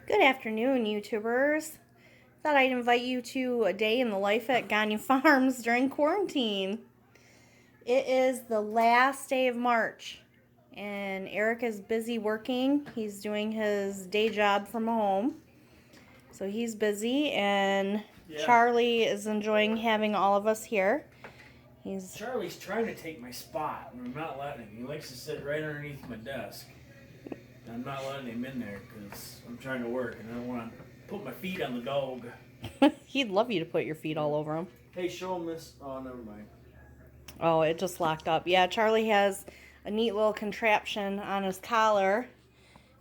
Good afternoon, YouTubers. Thought I'd invite you to a day in the life at Gagne Farms during quarantine. It is the last day of March, and Eric is busy working. He's doing his day job from home, so he's busy, and Charlie is enjoying having all of us here. Charlie's trying to take my spot, and I'm not letting him. He likes to sit right underneath my desk. I'm not letting him in there because I'm trying to work and I don't want to put my feet on the dog. He'd love you to put your feet all over him. Hey, show him this. Oh, never mind. Oh, it just locked up. Yeah, Charlie has a neat little contraption on his collar,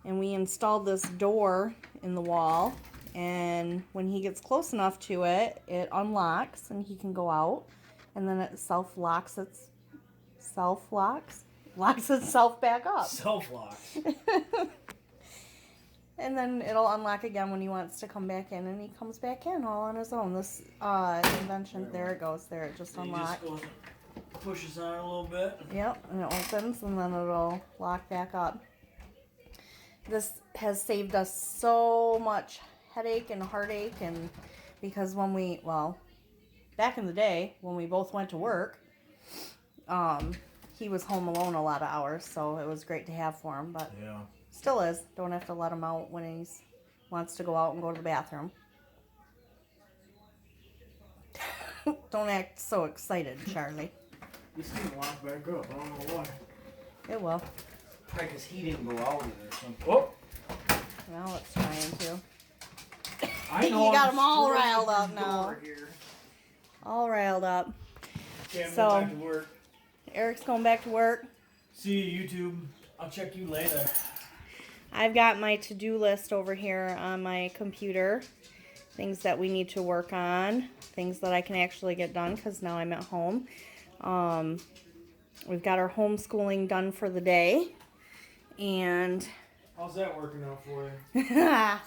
and we installed this door in the wall, and when he gets close enough to it, it unlocks and he can go out, and then it locks itself back up. Self-locks. And then it'll unlock again when he wants to come back in, and he comes back in all on his own. This invention, there it goes. There, it just unlocked. Just pushes on a little bit. Yep, and it opens, and then it'll lock back up. This has saved us so much headache and heartache, and because back in the day, when we both went to work, he was home alone a lot of hours, so it was great to have for him, but yeah. Still is. Don't have to let him out when he wants to go out and go to the bathroom. Don't act so excited, Charlie. This thing locked back up. I don't know why. It will. Probably because he didn't go out with it or something. Oh! Now it's trying to. I know. You got him all riled up now. Here. All riled up. Okay, I'm So, going back to work. Eric's going back to work. See you, YouTube. I'll check you later. I've got my to-do list over here on my computer. Things that we need to work on. Things that I can actually get done because now I'm at home. We've got our homeschooling done for the day. And how's that working out for you?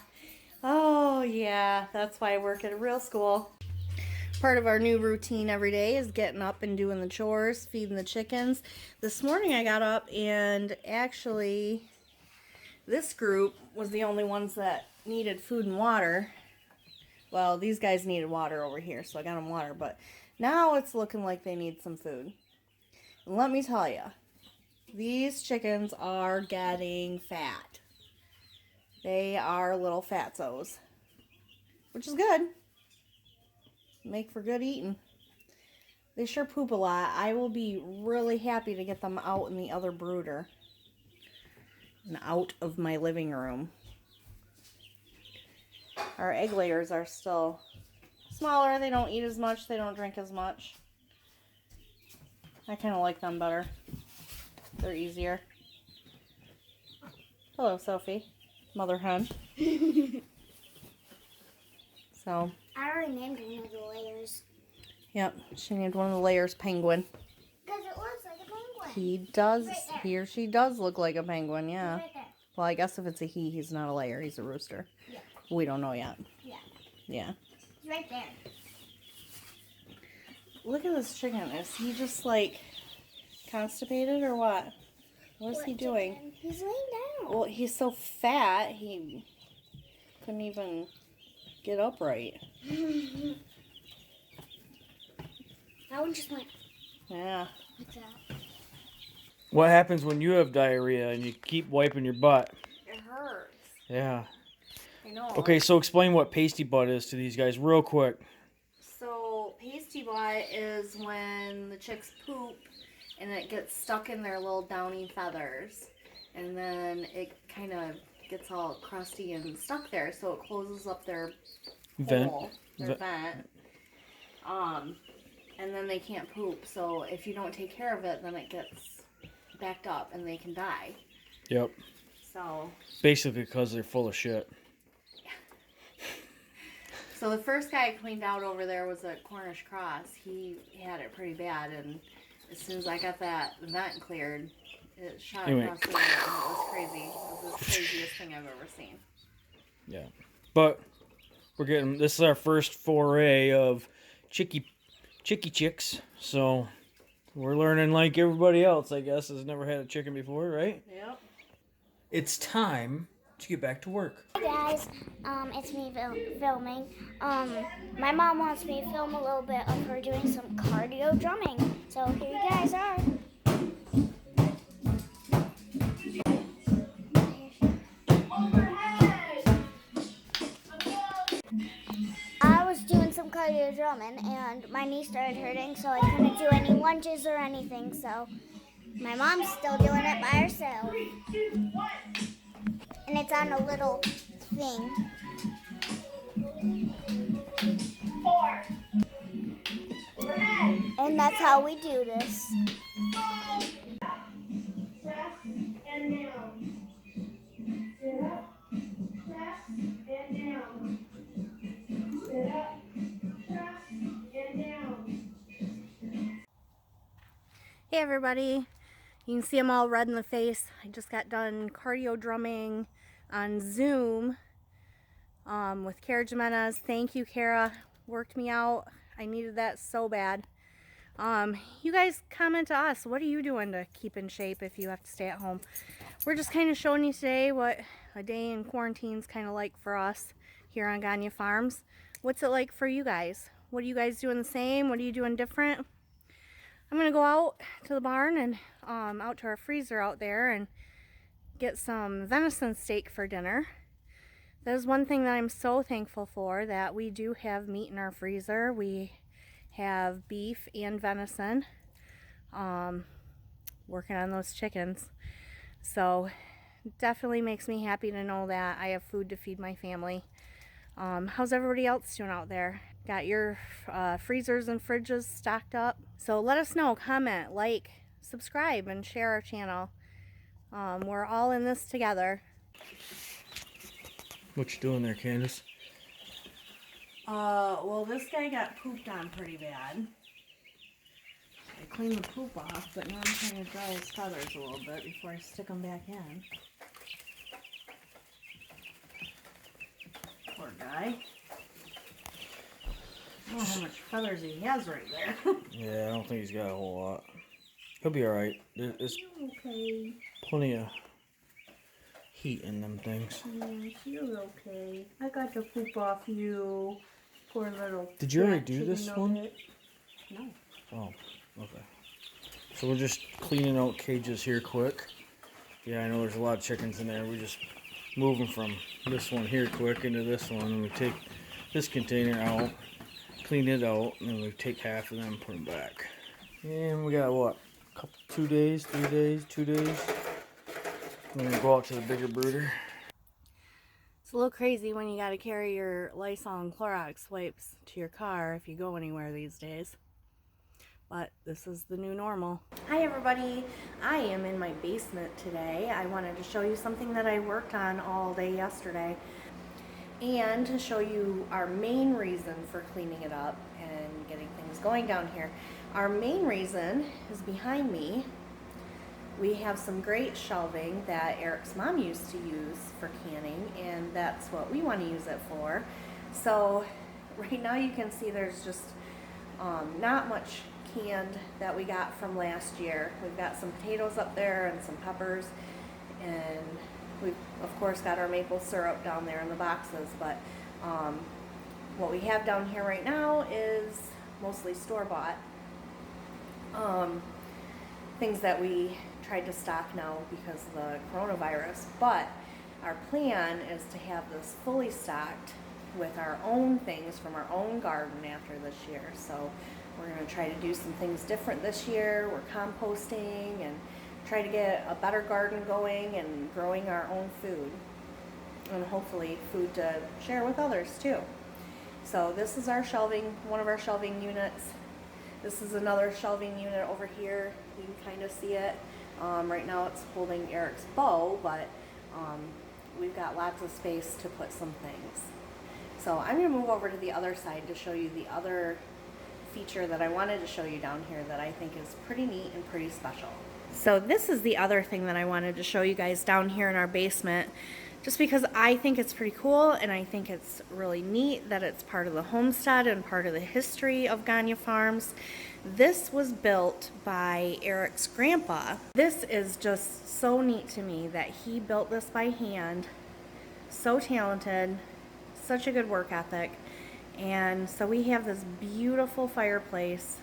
Oh, yeah. That's why I work at a real school. Part of our new routine every day is getting up and doing the chores, feeding the chickens. This morning I got up and actually this group was the only ones that needed food and water. Well, these guys needed water over here, so I got them water, but now it's looking like they need some food. And let me tell you, these chickens are getting fat. They are little fatzos, which is good. Make for good eating. They sure poop a lot. I will be really happy to get them out in the other brooder and out of my living room. Our egg layers are still smaller. They don't eat as much. They don't drink as much. I kind of like them better. They're easier. Hello, Sophie. Mother hen. So. I already named one of the layers. Yep, she named one of the layers Penguin. Because it looks like a penguin. He does. Right there. He or she does look like a penguin, yeah. Right there. Well, I guess if it's a he, he's not a layer. He's a rooster. Yeah. We don't know yet. Yeah. Yeah. He's right there. Look at this chicken. Is he just like constipated or what? What is he doing? Chicken? He's laying down. Well, he's so fat, he couldn't even get upright. That one just went Yeah. like that. What happens when you have diarrhea and you keep wiping your butt? It hurts. Yeah. I know. Okay, so explain what pasty butt is to these guys real quick. So, pasty butt is when the chicks poop and it gets stuck in their little downy feathers. And then it kind of gets all crusty and stuck there. So it closes up their hole, their vent. And then they can't poop. So if you don't take care of it, then it gets backed up and they can die. Yep. So. Basically because they're full of shit. So the first guy I cleaned out over there was a Cornish cross. He had it pretty bad, and as soon as I got that vent cleared, it shot across the room, and it was crazy. It was the craziest thing I've ever seen. Yeah. But this is our first foray of chicky chicks, so we're learning like everybody else, I guess, has never had a chicken before, right? Yep. It's time Let's get back to work. Hey guys, it's me filming. My mom wants me to film a little bit of her doing some cardio drumming. So here you guys are. I was doing some cardio drumming and my knee started hurting, so I couldn't do any lunges or anything. So my mom's still doing it by herself. And it's on a little thing. 4. And that's how we do this. Press and down. Sit up, press and down. Sit up, press and down. Hey everybody, you can see I'm all red in the face. I just got done cardio drumming on Zoom with Kara Jimenez. Thank you, Kara. Worked me out. I needed that so bad. You guys comment to us. What are you doing to keep in shape if you have to stay at home? We're just kind of showing you today what a day in quarantine is kind of like for us here on Gagne Farms. What's it like for you guys? What are you guys doing the same? What are you doing different? I'm going to go out to the barn and out to our freezer out there and get some venison steak for dinner. That is one thing that I'm so thankful for, that we do have meat in our freezer. We have beef and venison. Working on those chickens. So definitely makes me happy to know that I have food to feed my family. How's everybody else doing out there? Got your freezers and fridges stocked up? So let us know, comment, like, subscribe, and share our channel. We're all in this together. What you doing there, Candace? Well, this guy got pooped on pretty bad. I cleaned the poop off, but now I'm trying to dry his feathers a little bit before I stick them back in. Poor guy. I don't know how much feathers he has right there. Yeah, I don't think he's got a whole lot. He'll be alright. There's Okay. plenty of heat in them things. Yes, you're okay. I got the poop off you. Poor little. Did you already cat do chicken this one? nugget. No. Oh, okay. So we're just cleaning out cages here quick. Yeah, I know there's a lot of chickens in there. We're just moving from this one here quick into this one. And we take this container out, clean it out, and then we take half of them and put them back. And we got what? 2 days, 3 days, 2 days. We're gonna go out to the bigger brooder. It's a little crazy when you gotta carry your Lysol and Clorox wipes to your car if you go anywhere these days. But this is the new normal. Hi everybody, I am in my basement today. I wanted to show you something that I worked on all day yesterday, and to show you our main reason for cleaning it up and getting things going down here. Our main reason is behind me. We have some great shelving that Eric's mom used to use for canning, and that's what we want to use it for. So right now you can see there's just not much canned that we got from last year. We've got some potatoes up there and some peppers, and we've of course got our maple syrup down there in the boxes, but what we have down here right now is mostly store-bought things that we tried to stock now because of the coronavirus. But our plan is to have this fully stocked with our own things from our own garden after this year. So we're going to try to do some things different this year. We're composting and try to get a better garden going and growing our own food, and hopefully food to share with others too. So this is our shelving, one of our shelving units. This is another shelving unit over here. You can kind of see it. Right now it's holding Eric's bow, but we've got lots of space to put some things. So I'm going to move over to the other side to show you the other feature that I wanted to show you down here that I think is pretty neat and pretty special. So this is the other thing that I wanted to show you guys down here in our basement, just because I think it's pretty cool and I think it's really neat that it's part of the homestead and part of the history of Gagne Farms. This was built by Eric's grandpa. This is just so neat to me that he built this by hand so talented, such a good work ethic. And so we have this beautiful fireplace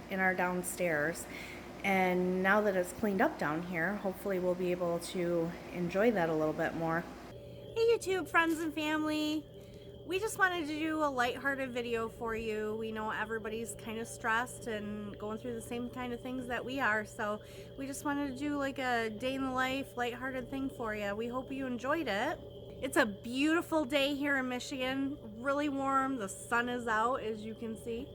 in our downstairs. And now that it's cleaned up down here, hopefully we'll be able to enjoy that a little bit more. Hey YouTube friends and family. We just wanted to do a lighthearted video for you. We know everybody's kind of stressed and going through the same kind of things that we are. So we just wanted to do like a day in the life, lighthearted thing for you. We hope you enjoyed it. It's a beautiful day here in Michigan. Really warm. The sun is out, as you can see.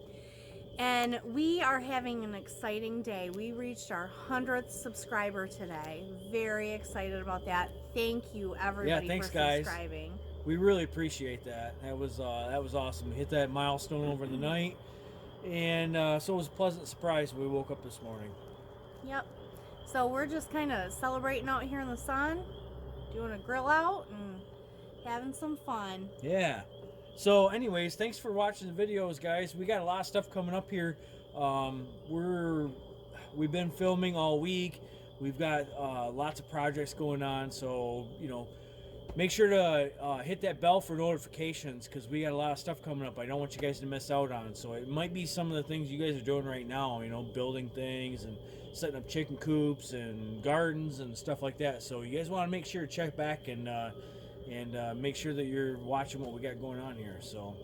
And we are having an exciting day. We reached our 100th subscriber today. Very excited about that. Thank you everybody thanks, for guys. Subscribing. We really appreciate that. That was awesome. We hit that milestone over the night, and so it was a pleasant surprise when we woke up this morning. Yep. So we're just kind of celebrating out here in the sun, doing a grill out and having some fun. Yeah. So anyways, thanks for watching the videos, guys. We got a lot of stuff coming up here. We've been filming all week. We've got lots of projects going on, so make sure to hit that bell for notifications, because we got a lot of stuff coming up I don't want you guys to miss out on. So it might be some of the things you guys are doing right now, building things and setting up chicken coops and gardens and stuff like that. So you guys want to make sure to check back and make sure that you're watching what we got going on here. So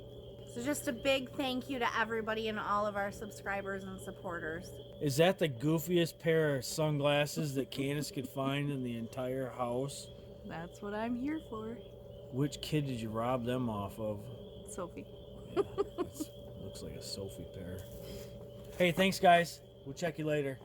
just a big thank you to everybody and all of our subscribers and supporters. Is that the goofiest pair of sunglasses that Candace could find in the entire house? That's what I'm here for. Which kid did you rob them off of? Sophie. Looks like a Sophie pair. Hey, thanks guys. We'll check you later.